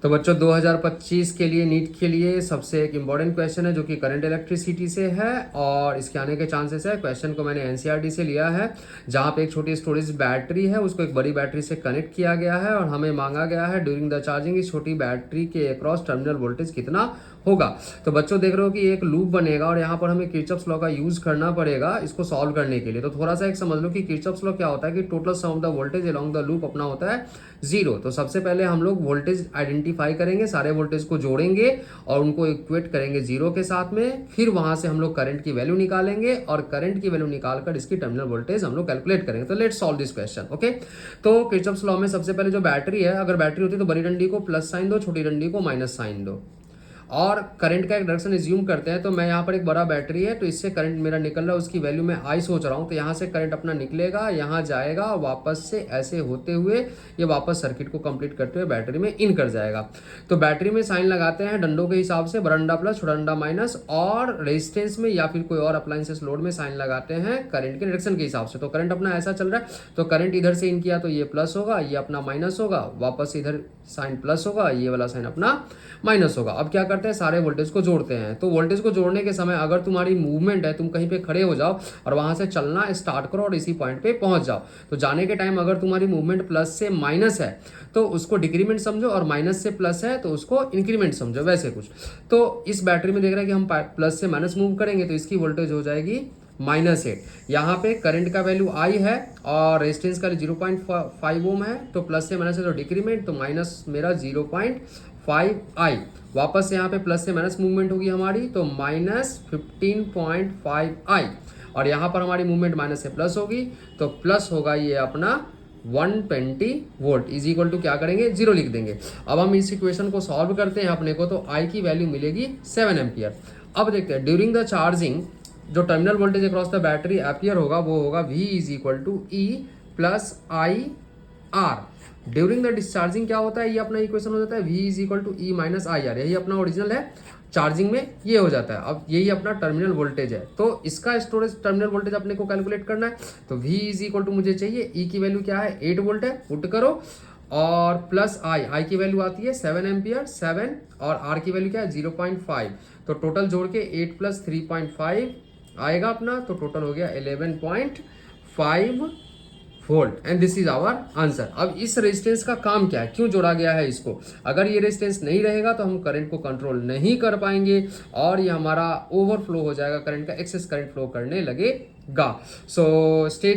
तो बच्चों 2025 के लिए नीट के लिए सबसे एक इम्पॉर्टेंट क्वेश्चन है जो कि करंट इलेक्ट्रिसिटी से है और इसके आने के चांसेस है। क्वेश्चन को मैंने एनसीईआरटी से लिया है, जहां पे एक छोटी स्टोरेज बैटरी है उसको एक बड़ी बैटरी से कनेक्ट किया गया है और हमें मांगा गया है ड्यूरिंग द चार्जिंग इस छोटी बैटरी के अक्रॉस टर्मिनल वोल्टेज कितना होगा। तो बच्चों देख रहे हो कि एक लूप बनेगा और यहाँ पर हमें किरचॉफ्स लॉ का यूज करना पड़ेगा इसको सॉल्व करने के लिए। तो थोड़ा सा एक समझ लो कि किरचॉफ्स लॉ क्या होता है कि total sum of the voltage along the loop अपना होता है 0। तो सबसे पहले हम लोग वोल्टेज आइडेंटिफाई करेंगे, सारे वोल्टेज को जोड़ेंगे और उनको इक्वेट करेंगे 0 के साथ में। फिर वहां से हम लोग करंट की वैल्यू निकालेंगे और करंट की वैल्यू निकालकर इसकी टर्मिनल वोल्टेज हम लोग कैलकुलेट करेंगे। तो let's solve this question. Okay, तो किरचॉफ्स लॉ में सबसे पहले जो बैटरी है, अगर बैटरी होती है तो बड़ी डंडी को प्लस साइन दो, छोटी डंडी को माइनस साइन दो और करंट का एक डायरेक्शन एज्यूम करते हैं। तो मैं यहाँ पर एक बड़ा बैटरी है तो इससे करंट मेरा निकल रहा है, उसकी वैल्यू मैं आई सोच रहा हूँ। तो यहाँ से करंट अपना निकलेगा, यहाँ जाएगा, वापस से ऐसे होते हुए ये वापस सर्किट को कंप्लीट करते हुए बैटरी में इन कर जाएगा। तो बैटरी में साइन लगाते हैं डंडों के हिसाब से, बड़ा डंडा प्लस छोटा डंडा माइनस, और रेजिस्टेंस में या फिर कोई और अप्लायंसेस लोड में साइन लगाते हैं करंट के डायरेक्शन के हिसाब से। तो करंट अपना ऐसा चल रहा है, तो करंट इधर से इन किया तो ये प्लस होगा, ये अपना माइनस होगा, वापस इधर साइन प्लस होगा, ये वाला साइन अपना माइनस होगा। अब क्या करते हैं, सारे वोल्टेज को जोड़ते हैं। तो वोल्टेज को जोड़ने के समय अगर तुम्हारी मूवमेंट है, तुम कहीं पे खड़े हो जाओ और वहां से चलना स्टार्ट करो और इसी पॉइंट पे पहुंच जाओ, तो जाने के टाइम अगर तुम्हारी मूवमेंट प्लस से माइनस है तो उसको डिक्रीमेंट समझो, और माइनस से प्लस है तो उसको इंक्रीमेंट समझो, वैसे कुछ। तो इस बैटरी में देख रहे हैं कि हम प्लस से माइनस मूव करेंगे तो इसकी वोल्टेज हो जाएगी -8। यहाँ पे करंट का वैल्यू आई है और रेजिस्टेंस का 0.5 ओम है, तो प्लस से माइनस है तो डिक्रीमेंट, तो माइनस मेरा 0.5 आई। वापस यहाँ पे प्लस से माइनस मूवमेंट होगी हमारी, तो -15.5 आई, और यहाँ पर हमारी मूवमेंट माइनस से प्लस होगी तो प्लस होगा ये अपना 120 वोल्ट इज इक्वल टू क्या करेंगे, 0 लिख देंगे। अब हम इस इक्वेशन को सॉल्व करते हैं अपने को, तो आई की वैल्यू मिलेगी 7 एम्पियर। अब देखते हैं ड्यूरिंग द चार्जिंग जो terminal voltage across the battery appear होगा वो होगा V is equal to E plus I R. During the discharging क्या होता है, ये अपना इक्वेशन हो जाता है V is equal to E minus I R, यही अपना ओरिजिनल है। चार्जिंग में ये हो जाता है। अब यही अपना टर्मिनल वोल्टेज है, तो इसका स्टोरेज टर्मिनल वोल्टेज अपने को कैलकुलेट करना है। तो V इज इक्वल टू मुझे चाहिए E की वैल्यू क्या है, 8 वोल्ट है, पुट करो, और प्लस आई की वैल्यू आती है 7 एम्पियर, 7, और आर की वैल्यू क्या है 0.5। तो टोटल जोड़ के 8 प्लस 3.5 आएगा अपना, तो टोटल हो गया 11.5 volt and this is our answer. अब इस रेजिस्टेंस का काम क्या है, क्यों जोड़ा गया है इसको। अगर ये रेजिस्टेंस नहीं रहेगा तो हम करंट को कंट्रोल नहीं कर पाएंगे और ये हमारा ओवरफ्लो हो जाएगा, करंट का एक्सेस करंट फ्लो करने लगेगा। So stay